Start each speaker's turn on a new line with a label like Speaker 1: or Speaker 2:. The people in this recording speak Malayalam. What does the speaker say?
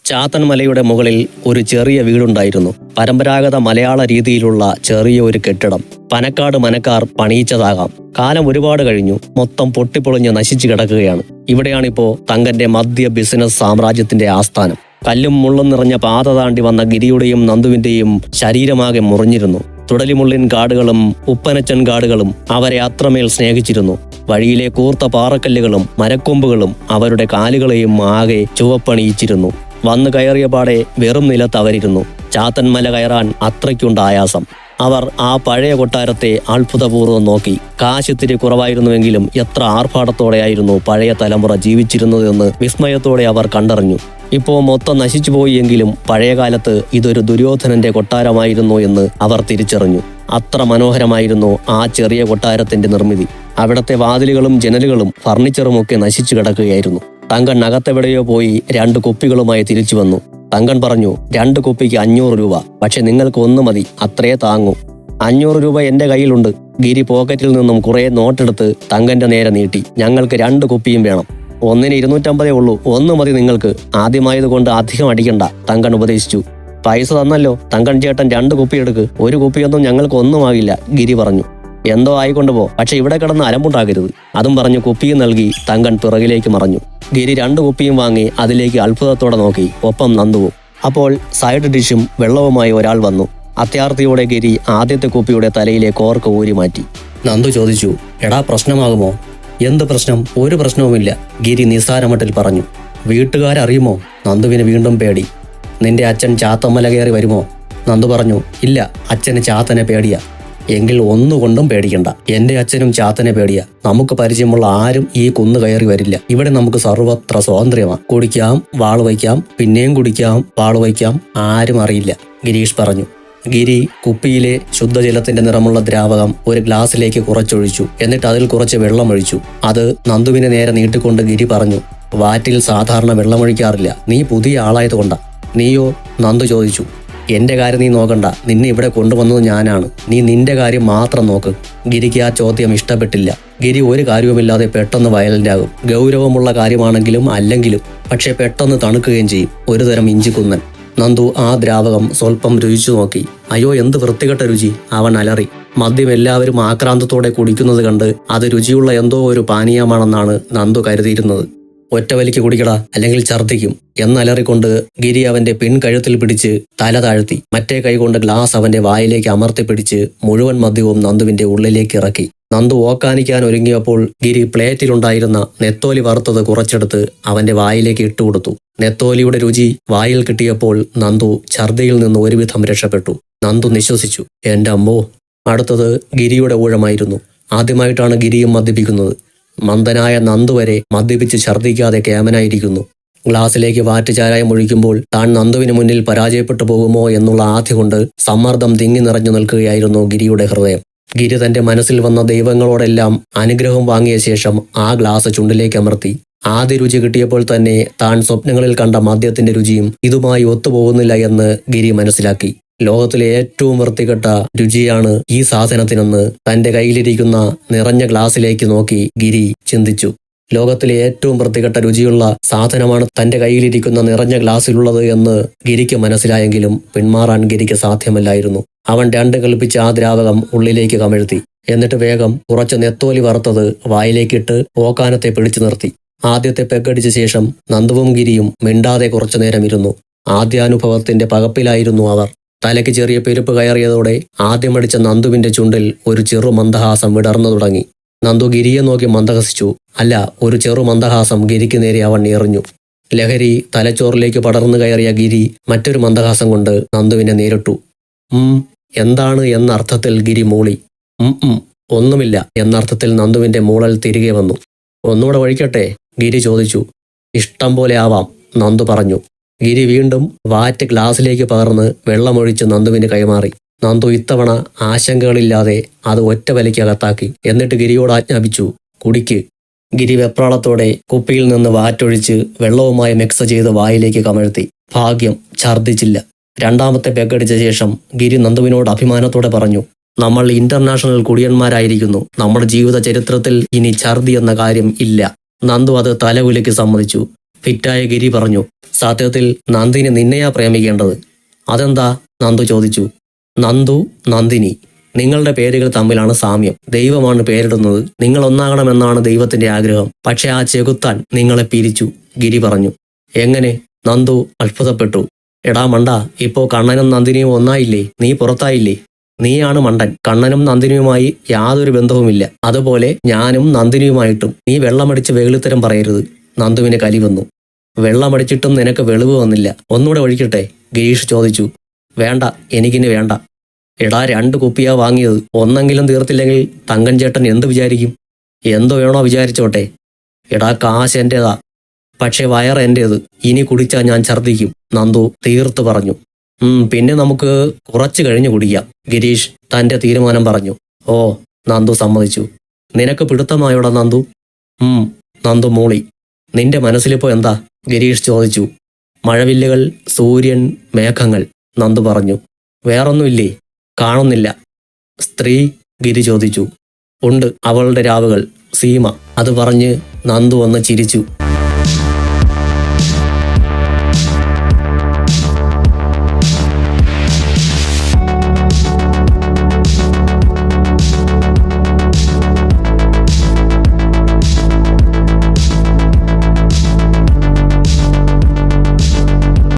Speaker 1: ചാത്തൻമലയുടെ മുകളിൽ ഒരു ചെറിയ വീടുണ്ടായിരുന്നു. പരമ്പരാഗത മലയാള രീതിയിലുള്ള ചെറിയ ഒരു കെട്ടിടം. പനക്കാട് മനക്കാർ പണിയിച്ചതാകാം. കാലം ഒരുപാട് കഴിഞ്ഞു. മൊത്തം പൊട്ടിപ്പൊളിഞ്ഞ് നശിച്ചു കിടക്കുകയാണ്. ഇവിടെയാണിപ്പോ തങ്കന്റെ മദ്യ ബിസിനസ് സാമ്രാജ്യത്തിന്റെ ആസ്ഥാനം. കല്ലും മുള്ളും നിറഞ്ഞ പാത താണ്ടി വന്ന ഗിരിയുടെയും നന്ദുവിന്റെയും ശരീരമാകെ മുറിഞ്ഞിരുന്നു. തുടലിമുള്ളിൻ കാടുകളും ഉപ്പനച്ചൻ കാടുകളും അവരെ അത്രമേൽ സ്നേഹിച്ചിരുന്നു. വഴിയിലെ കൂർത്ത പാറക്കല്ലുകളും മരക്കൊമ്പുകളും അവരുടെ കാലുകളെയും ആകെ ചുവപ്പണിയിച്ചിരുന്നു. വന്നു കയറിയ പാടെ വെറും നിലത്ത് അവരിരുന്നു. ചാത്തൻമല കയറാൻ അത്രയ്ക്കുണ്ട് ആയാസം. അവർ ആ പഴയ കൊട്ടാരത്തെ അത്ഭുതപൂർവ്വം നോക്കി. കാശിത്തിരി കുറവായിരുന്നുവെങ്കിലും എത്ര ആർഭാടത്തോടെയായിരുന്നു പഴയ തലമുറ ജീവിച്ചിരുന്നതെന്ന് വിസ്മയത്തോടെ അവർ കണ്ടറിഞ്ഞു. ഇപ്പോ മൊത്തം നശിച്ചുപോയി എങ്കിലും പഴയകാലത്ത് ഇതൊരു ദുര്യോധനന്റെ കൊട്ടാരമായിരുന്നു എന്ന് അവർ തിരിച്ചറിഞ്ഞു. അത്ര മനോഹരമായിരുന്നു ആ ചെറിയ കൊട്ടാരത്തിന്റെ നിർമ്മിതി. അവിടത്തെ വാതിലുകളും ജനലുകളും ഫർണിച്ചറുമൊക്കെ നശിച്ചു കിടക്കുകയായിരുന്നു. തങ്കൻ അകത്തെവിടെയോ പോയി 2 കുപ്പികളുമായി തിരിച്ചു വന്നു. തങ്കൻ പറഞ്ഞു, 2 കുപ്പിക്ക് 500 രൂപ. പക്ഷെ നിങ്ങൾക്ക് 1 മതി, അത്രേ താങ്ങൂ. 500 രൂപ എന്റെ കയ്യിലുണ്ട്. ഗിരി പോക്കറ്റിൽ നിന്നും കുറെ നോട്ടെടുത്ത് തങ്കന്റെ നേരെ നീട്ടി. ഞങ്ങൾക്ക് 2 കുപ്പിയും വേണം. ഒന്നിന് 250 ഉള്ളൂ. 1 മതി നിങ്ങൾക്ക്. ആദ്യമായതുകൊണ്ട് അധികം അടിക്കണ്ട, തങ്കൻ ഉപദേശിച്ചു. പൈസ തന്നല്ലോ, തങ്കൻ ചേട്ടൻ 2 കുപ്പി എടുക്ക്. 1 കുപ്പിയൊന്നും ഞങ്ങൾക്ക് ഒന്നുമാകില്ല, ഗിരി പറഞ്ഞു. എന്തോ ആയിക്കൊണ്ട് പോ, പക്ഷെ ഇവിടെ കിടന്ന് അലമ്പുണ്ടാകരുത്. അതും പറഞ്ഞു കുപ്പിയും നൽകി തങ്കൻ പിറകിലേക്ക് മറഞ്ഞു. ഗിരി 2 കുപ്പിയും വാങ്ങി അതിലേക്ക് അത്ഭുതത്തോടെ നോക്കി. ഒപ്പം നന്ദുവും. അപ്പോൾ സൈഡ് ഡിഷും വെള്ളവുമായി ഒരാൾ വന്നു. അത്യാർത്ഥിയോടെ ഗിരി ആദ്യത്തെ കുപ്പിയുടെ തലയിലെ കോർക്ക് ഊരി മാറ്റി. നന്ദു ചോദിച്ചു, എടാ പ്രശ്നമാകുമോ? എന്ത് പ്രശ്നം? ഒരു പ്രശ്നവുമില്ല, ഗിരി നിസ്സാരമട്ടിൽ പറഞ്ഞു. വീട്ടുകാരറിയുമോ? നന്ദുവിന് വീണ്ടും പേടി. നിന്റെ അച്ഛൻ ചാത്തമ്മല കയറി വരുമോ? നന്ദു പറഞ്ഞു, ഇല്ല, അച്ഛന് ചാത്തനെ പേടിയാ. എങ്കിൽ ഒന്നുകൊണ്ടും പേടിക്കണ്ട, എന്റെ അച്ഛനും ചാത്തനെ പേടിയാ. നമുക്ക് പരിചയമുള്ള ആരും ഈ കുന്ന് കയറി വരില്ല. ഇവിടെ നമുക്ക് സർവത്ര സ്വാതന്ത്ര്യമാണ്. കുടിക്കാം, വാള് വയ്ക്കാം, പിന്നെയും കുടിക്കാം, വാള് വയ്ക്കാം, ആരും അറിയില്ല, ഗിരീഷ് പറഞ്ഞു. ഗിരി കുപ്പിയിലെ ശുദ്ധജലത്തിന്റെ നിറമുള്ള ദ്രാവകം ഒരു ഗ്ലാസ്സിലേക്ക് കുറച്ചൊഴിച്ചു. എന്നിട്ട് അതിൽ കുറച്ച് വെള്ളമൊഴിച്ചു. അത് നന്ദുവിനെ നേരെ നീട്ടിക്കൊണ്ട് ഗിരി പറഞ്ഞു, വാറ്റിൽ സാധാരണ വെള്ളമൊഴിക്കാറില്ല. നീ പുതിയ ആളായതുകൊണ്ടാ. നീയോ? നന്ദു ചോദിച്ചു. എന്റെ കാര്യം നീ നോക്കണ്ട, നിന്നെ ഇവിടെ കൊണ്ടുവന്നത് ഞാനാണ്. നീ നിന്റെ കാര്യം മാത്രം നോക്ക്. ഗിരിക്ക് ആ ചോദ്യം ഇഷ്ടപ്പെട്ടില്ല. ഗിരി ഒരു കാര്യവുമില്ലാതെ പെട്ടെന്ന് വയലന്റാകും. ഗൗരവമുള്ള കാര്യമാണെങ്കിലും അല്ലെങ്കിലും. പക്ഷെ പെട്ടെന്ന് തണുക്കുകയും ചെയ്യും. ഒരു തരം ഇഞ്ചിക്കുന്നൻ. നന്ദു ആ ദ്രാവകം സ്വല്പം രുചിച്ചു നോക്കി. അയ്യോ, എന്ത് വൃത്തികെട്ട രുചി! അവൻ അലറി. മദ്യം എല്ലാവരും ആക്രാന്തത്തോടെ കുടിക്കുന്നത് കണ്ട് അത് രുചിയുള്ള എന്തോ ഒരു പാനീയമാണെന്നാണ് നന്ദു കരുതിയിരുന്നത്. ഒറ്റവലിക്ക് കുടിക്കടാ, അല്ലെങ്കിൽ ഛർദ്ദിക്കും എന്നലറിക്കൊണ്ട് ഗിരി അവന്റെ പിൻകഴുത്തിൽ പിടിച്ച് തല താഴ്ത്തി. മറ്റേ കൈകൊണ്ട് ഗ്ലാസ് അവന്റെ വായിലേക്ക് അമർത്തി പിടിച്ച് മുഴുവൻ മദ്യവും നന്ദുവിന്റെ ഉള്ളിലേക്ക് ഇറക്കി. നന്ദു ഓക്കാനിക്കാൻ ഒരുങ്ങിയപ്പോൾ ഗിരി പ്ലേറ്റിലുണ്ടായിരുന്ന നെത്തോലി വറുത്തത് കുറച്ചെടുത്ത് അവന്റെ വായിലേക്ക് ഇട്ടുകൊടുത്തു. നെത്തോലിയുടെ രുചി വായിൽ കിട്ടിയപ്പോൾ നന്ദു ഛർദ്ദിയിൽ നിന്ന് ഒരുവിധം രക്ഷപ്പെട്ടു. നന്ദു നിശ്വസിച്ചു, എന്റെ അമ്മോ. അടുത്തത് ഗിരിയുടെ ഊഴമായിരുന്നു. ആദ്യമായിട്ടാണ് ഗിരിയും മദ്യപിക്കുന്നത്. മന്ദനായ നന്ദു വരെ മദ്യപിച്ച് ഛർദ്ദിക്കാതെ കേമനായിരിക്കുന്നു. ഗ്ലാസ്സിലേക്ക് വാറ്റ് ചാരായം ഒഴിക്കുമ്പോൾ താൻ നന്ദുവിന് മുന്നിൽ പരാജയപ്പെട്ടു പോകുമോ എന്നുള്ള ആധി കൊണ്ട് സമ്മർദ്ദം തിങ്ങി നിറഞ്ഞു നിൽക്കുകയായിരുന്നു ഗിരിയുടെ ഹൃദയം. ഗിരി തന്റെ മനസ്സിൽ വന്ന ദൈവങ്ങളോടെല്ലാം അനുഗ്രഹം വാങ്ങിയ ശേഷം ആ ഗ്ലാസ് ചുണ്ടിലേക്ക് അമർത്തി. ആദ്യ രുചി കിട്ടിയപ്പോൾ തന്നെ താൻ സ്വപ്നങ്ങളിൽ കണ്ട മദ്യത്തിന്റെ രുചിയും ഇതുമായി ഒത്തുപോകുന്നില്ല എന്ന് ഗിരി മനസ്സിലാക്കി. ലോകത്തിലെ ഏറ്റവും വൃത്തികെട്ട രുചിയാണ് ഈ സാധനത്തിനെന്ന് തന്റെ കയ്യിലിരിക്കുന്ന നിറഞ്ഞ ഗ്ലാസ്സിലേക്ക് നോക്കി ഗിരി ചിന്തിച്ചു. ലോകത്തിലെ ഏറ്റവും വൃത്തികെട്ട രുചിയുള്ള സാധനമാണ് തന്റെ കയ്യിലിരിക്കുന്ന നിറഞ്ഞ ഗ്ലാസ്സിലുള്ളത് എന്ന് ഗിരിക്ക് മനസ്സിലായെങ്കിലും പിന്മാറാൻ ഗിരിക്ക് സാധ്യമല്ലായിരുന്നു. അവൻ 2 കൽപ്പിച്ച ആ ദ്രാവകം ഉള്ളിലേക്ക് കമഴ്ത്തി. എന്നിട്ട് വേഗം കുറച്ച് നെത്തോലി വറുത്തത് വായിലേക്കിട്ട് ഓക്കാനത്തെ പിടിച്ചു നിർത്തി. ആദ്യത്തെ പെഗടിച്ച ശേഷം നന്ദുവും ഗിരിയും മിണ്ടാതെ കുറച്ചുനേരം ഇരുന്നു. ആദ്യാനുഭവത്തിന്റെ പകപ്പിലായിരുന്നു അവർ. തലയ്ക്ക് ചെറിയ പെരുപ്പ് കയറിയതോടെ ആദ്യമടിച്ച നന്ദുവിന്റെ ചുണ്ടിൽ ഒരു ചെറു മന്ദഹാസം വിടർന്നു തുടങ്ങി. നന്ദു ഗിരിയെ നോക്കി മന്ദഹസിച്ചു. അല്ല, ഒരു ചെറു മന്ദഹാസം ഗിരിക്ക് നേരെ അവൻ എറിഞ്ഞു. ലഹരി തലച്ചോറിലേക്ക് പടർന്നു കയറിയ ഗിരി മറ്റൊരു മന്ദഹാസം കൊണ്ട് നന്ദുവിനെ നേരിട്ടു. എന്താണ് എന്നർത്ഥത്തിൽ ഗിരി മൂളി. ഒന്നുമില്ല എന്നർത്ഥത്തിൽ നന്ദുവിന്റെ മൂളൽ തിരികെ വന്നു. ഒന്നുകൂടെ ഒഴിക്കട്ടെ? ഗിരി ചോദിച്ചു. ഇഷ്ടം പോലെ ആവാം, നന്ദു പറഞ്ഞു. ഗിരി വീണ്ടും വാറ്റ് ഗ്ലാസ്സിലേക്ക് പകർന്ന് വെള്ളമൊഴിച്ച് നന്ദുവിന് കൈമാറി. നന്ദു ഇത്തവണ ആശങ്കകളില്ലാതെ അത് ഒറ്റ വലിക്കകത്താക്കി. എന്നിട്ട് ഗിരിയോട് ആജ്ഞാപിച്ചു, കുടിക്ക്. ഗിരി വെപ്രാളത്തോടെ കുപ്പിയിൽ നിന്ന് വാറ്റൊഴിച്ച് വെള്ളവുമായി മിക്സ് ചെയ്ത് വായിലേക്ക് കമഴ്ത്തി. ഭാഗ്യം, ഛർദ്ദിച്ചില്ല. 2ാമത്തെ പെഗടിച്ച ശേഷം ഗിരി നന്ദുവിനോട് അഭിമാനത്തോടെ പറഞ്ഞു, നമ്മൾ ഇന്റർനാഷണൽ കുടിയന്മാരായിരിക്കുന്നു. നമ്മുടെ ജീവിത ചരിത്രത്തിൽ ഇനി ഛർദി എന്ന കാര്യം ഇല്ല. നന്ദു അത് തലകുലുക്കി സമ്മതിച്ചു. ഫിറ്റായ ഗിരി പറഞ്ഞു. സത്യത്തിൽ നന്ദിനി നിന്നെയാ പ്രേമിക്കേണ്ടത്. അതെന്താ? നന്ദു ചോദിച്ചു. നന്ദു, നന്ദിനി, നിങ്ങളുടെ പേരുകൾ തമ്മിലാണ് സാമ്യം. ദൈവമാണ് പേരിടുന്നത്. നിങ്ങൾ ഒന്നാകണമെന്നാണ് ദൈവത്തിന്റെ ആഗ്രഹം. പക്ഷെ ആ ചെകുത്താൻ നിങ്ങളെ പിരിച്ചു, ഗിരി പറഞ്ഞു. എങ്ങനെ? നന്ദു അത്ഭുതപ്പെട്ടു. എടാ മണ്ട, ഇപ്പോ കണ്ണനും നന്ദിനിയും ഒന്നായില്ലേ? നീ പുറത്തായില്ലേ? നീയാണ് മണ്ടൻ. കണ്ണനും നന്ദിനിയുമായി യാതൊരു ബന്ധവുമില്ല. അതുപോലെ ഞാനും നന്ദിനിയുമായിട്ടും. നീ വെള്ളമടിച്ച് വെളിത്തരം പറയരുത്. നന്ദുവിന് കലി വന്നു. വെള്ളമടിച്ചിട്ടും നിനക്ക് വെളിവ് വന്നില്ല. ഒന്നുകൂടെ ഒഴിക്കട്ടെ? ഗിരീഷ് ചോദിച്ചു. വേണ്ട, എനിക്കിനി വേണ്ട. എടാ 2 കുപ്പിയാ വാങ്ങിയത്. ഒന്നെങ്കിലും തീർത്തില്ലെങ്കിൽ തങ്കൻ ചേട്ടൻ എന്ത് വിചാരിക്കും? എന്തോ വേണോ വിചാരിച്ചോട്ടെ. എടാ കാശ് എന്റേതാ, പക്ഷെ വയർ എന്റേത്. ഇനി കുടിച്ചാൽ ഞാൻ ഛർദ്ദിക്കും, നന്ദു തീർത്തു പറഞ്ഞു. പിന്നെ നമുക്ക് കുറച്ചു കഴിഞ്ഞ് കുടിക്കാം, ഗിരീഷ് തന്റെ തീരുമാനം പറഞ്ഞു. ഓ, നന്ദു സമ്മതിച്ചു. നിനക്ക് പിടുത്തമായോടാ നന്ദു? നന്ദു മൂളി. നിന്റെ മനസ്സിലിപ്പോ എന്താ? ഗിരീഷ് ചോദിച്ചു. മഴവില്ലുകൾ, സൂര്യൻ, മേഘങ്ങൾ, നന്ദു പറഞ്ഞു. വേറൊന്നുമില്ലേ? കാണുന്നില്ല. സ്ത്രീ? ഗിരി ചോദിച്ചു. ഉണ്ട്, അവളുടെ രാവുകൾ, സീമ. അത് പറഞ്ഞ് നന്ദു ഒന്ന് ചിരിച്ചു.